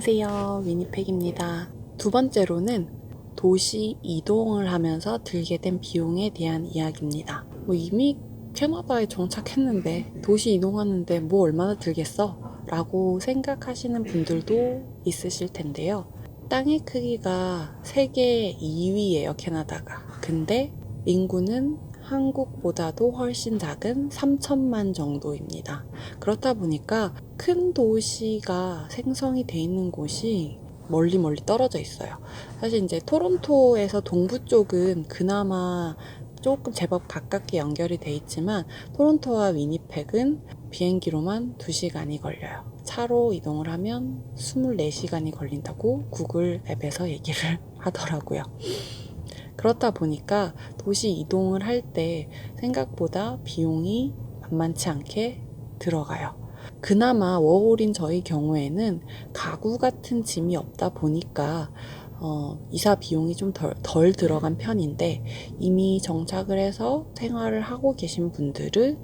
안녕하세요. 위니팩입니다. 두 번째로는 도시 이동을 하면서 들게 된 비용에 대한 이야기입니다. 이미 캐나다에 정착했는데 도시 이동하는데 뭐 얼마나 들겠어? 라고 생각하시는 분들도 있으실 텐데요. 땅의 크기가 세계 2위예요, 캐나다가. 근데 인구는 한국보다도 훨씬 작은 3천만 정도입니다. 그렇다 보니까 큰 도시가 생성이 돼 있는 곳이 멀리 떨어져 있어요. 사실 이제 토론토에서 동부 쪽은 그나마 조금 제법 가깝게 연결이 돼 있지만 토론토와 위니펙은 비행기로만 2시간이 걸려요. 차로 이동을 하면 24시간이 걸린다고 구글 앱에서 얘기를 하더라고요. 그렇다 보니까 도시 이동을 할 때 생각보다 비용이 만만치 않게 들어가요. 그나마 워홀인 저희 경우에는 가구 같은 짐이 없다 보니까 이사 비용이 좀 덜 들어간 편인데, 이미 정착을 해서 생활을 하고 계신 분들의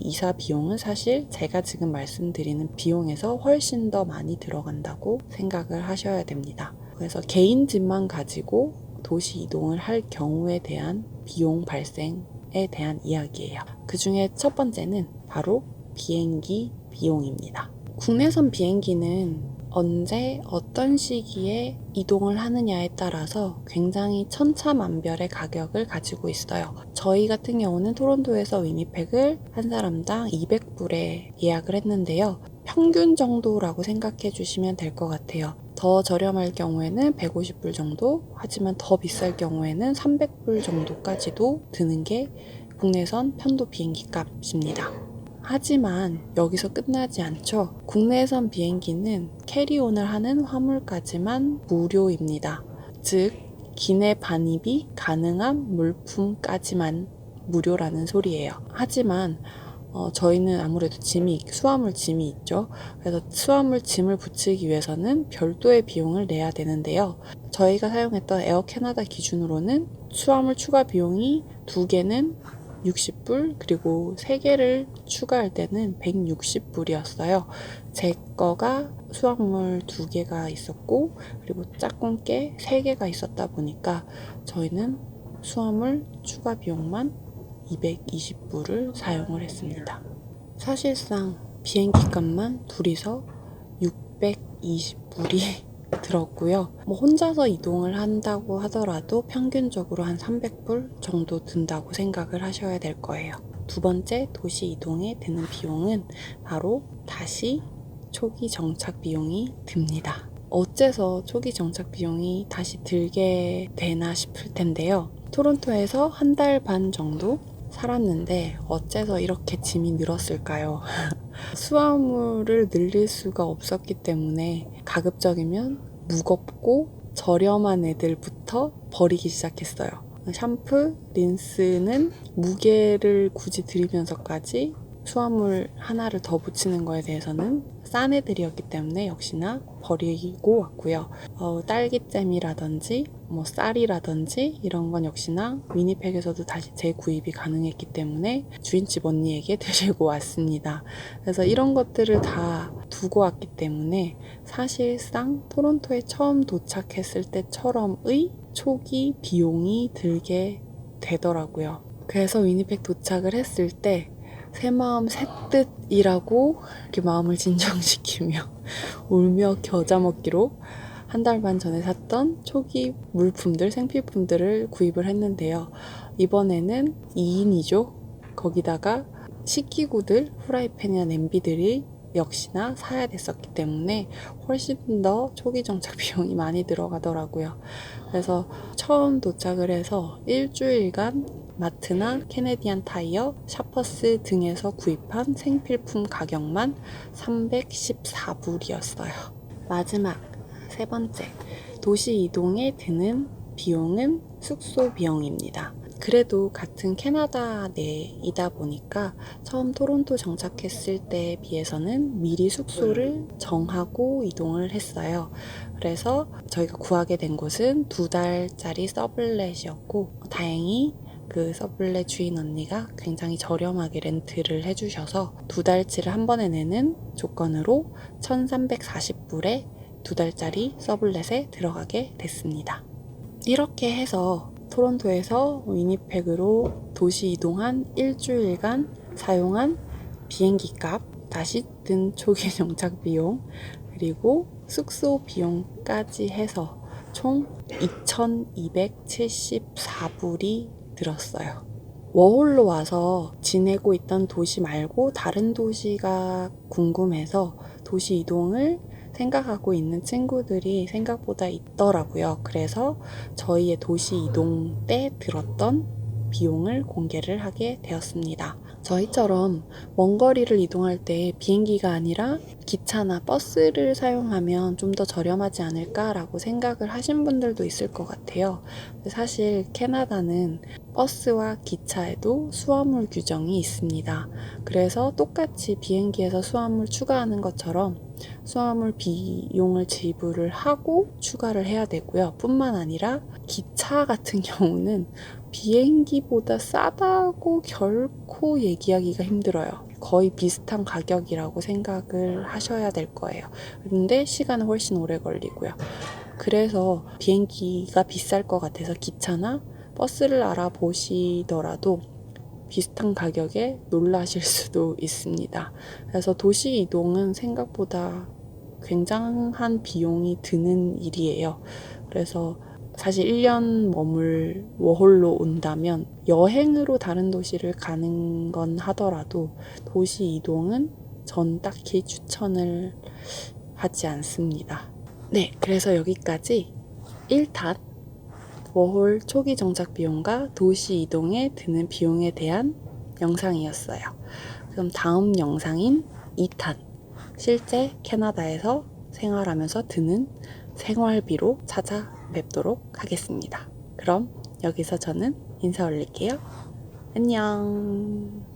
이사 비용은 사실 제가 지금 말씀드리는 비용에서 훨씬 더 많이 들어간다고 생각을 하셔야 됩니다. 그래서 개인 집만 가지고 도시 이동을 할 경우에 대한 비용 발생에 대한 이야기예요. 그 중에 첫 번째는 바로 비행기 비용입니다. 국내선 비행기는 언제 어떤 시기에 이동을 하느냐에 따라서 굉장히 천차만별의 가격을 가지고 있어요. 저희 같은 경우는 토론토에서 위니펙을 한 사람당 200불에 예약을 했는데요. 평균 정도라고 생각해 주시면 될 것 같아요. 더 저렴할 경우에는 150불 정도, 하지만 더 비쌀 경우에는 300불 정도까지도 드는 게 국내선 편도 비행기 값입니다. 하지만 여기서 끝나지 않죠. 국내선 비행기는 캐리온을 하는 화물까지만 무료입니다. 즉, 기내 반입이 가능한 물품까지만 무료라는 소리예요. 하지만 저희는 아무래도 수화물 짐이 있죠. 그래서 수화물 짐을 붙이기 위해서는 별도의 비용을 내야 되는데요. 저희가 사용했던 에어 캐나다 기준으로는 수화물 추가 비용이 2개는 60불, 그리고 3개를 추가할 때는 160불이었어요. 제 거가 수화물 2개가 있었고, 그리고 짝꿍께 3개가 있었다 보니까 저희는 수화물 추가 비용만 220불을 사용을 했습니다. 사실상 비행기 값만 둘이서 620불이 들었고요. 혼자서 이동을 한다고 하더라도 평균적으로 한 300불 정도 든다고 생각을 하셔야 될 거예요. 두 번째 도시 이동에 드는 비용은 바로 다시 초기 정착 비용이 듭니다. 어째서 초기 정착 비용이 다시 들게 되나 싶을 텐데요. 토론토에서 한 달 반 정도 살았는데 어째서 이렇게 짐이 늘었을까요? 수화물을 늘릴 수가 없었기 때문에 가급적이면 무겁고 저렴한 애들부터 버리기 시작했어요. 샴푸, 린스는 무게를 굳이 들이면서까지 수화물 하나를 더 붙이는 거에 대해서는 싼 애들이었기 때문에 역시나 버리고 왔고요. 딸기잼이라든지 쌀이라든지 이런 건 역시나 위니펙에서도 다시 재구입이 가능했기 때문에 주인집 언니에게 드리고 왔습니다. 그래서 이런 것들을 다 두고 왔기 때문에 사실상 토론토에 처음 도착했을 때처럼의 초기 비용이 들게 되더라고요. 그래서 위니펙 도착을 했을 때 새마음 새뜻이라고 이렇게 마음을 진정시키며 울며 겨자 먹기로 한 달 반 전에 샀던 초기 물품들, 생필품들을 구입을 했는데요. 이번에는 2인이죠. 거기다가 식기구들, 후라이팬이나 냄비들이 역시나 사야 됐었기 때문에 훨씬 더 초기 정착 비용이 많이 들어가더라고요. 그래서 처음 도착을 해서 일주일간 마트나 캐네디안 타이어, 샤퍼스 등에서 구입한 생필품 가격만 314불이었어요. 마지막 세 번째, 도시 이동에 드는 비용은 숙소 비용입니다. 그래도 같은 캐나다 내이다 보니까 처음 토론토 정착했을 때에 비해서는 미리 숙소를 정하고 이동을 했어요. 그래서 저희가 구하게 된 곳은 2달짜리 서블렛이었고, 다행히 그 서블렛 주인 언니가 굉장히 저렴하게 렌트를 해주셔서 2달치를 한 번에 내는 조건으로 1340불에 2달짜리 서블렛에 들어가게 됐습니다. 이렇게 해서 토론토에서 위니펙으로 도시 이동한 일주일간 사용한 비행기 값, 다시 든 초기 정착 비용, 그리고 숙소 비용까지 해서 총 2,274불이 들었어요. 워홀로 와서 지내고 있던 도시 말고 다른 도시가 궁금해서 도시 이동을 생각하고 있는 친구들이 생각보다 있더라고요. 그래서 저희의 도시 이동 때 들었던 비용을 공개를 하게 되었습니다. 저희처럼 먼 거리를 이동할 때 비행기가 아니라 기차나 버스를 사용하면 좀 더 저렴하지 않을까라고 생각을 하신 분들도 있을 것 같아요. 사실 캐나다는 버스와 기차에도 수화물 규정이 있습니다. 그래서 똑같이 비행기에서 수화물 추가하는 것처럼 수화물 비용을 지불을 하고 추가를 해야 되고요. 뿐만 아니라 기차 같은 경우는 비행기보다 싸다고 결코 얘기하기가 힘들어요. 거의 비슷한 가격이라고 생각을 하셔야 될 거예요. 근데 시간은 훨씬 오래 걸리고요. 그래서 비행기가 비쌀 것 같아서 기차나 버스를 알아보시더라도 비슷한 가격에 놀라실 수도 있습니다. 그래서 도시 이동은 생각보다 굉장한 비용이 드는 일이에요. 그래서 사실 1년 머물 워홀로 온다면 여행으로 다른 도시를 가는 건 하더라도 도시 이동은 전 딱히 추천을 하지 않습니다. 네, 그래서 여기까지 1탄 워홀 초기 정착 비용과 도시 이동에 드는 비용에 대한 영상이었어요. 그럼 다음 영상인 2탄 실제 캐나다에서 생활하면서 드는 생활비로 찾아뵙도록 하겠습니다. 그럼 여기서 저는 인사 올릴게요. 안녕.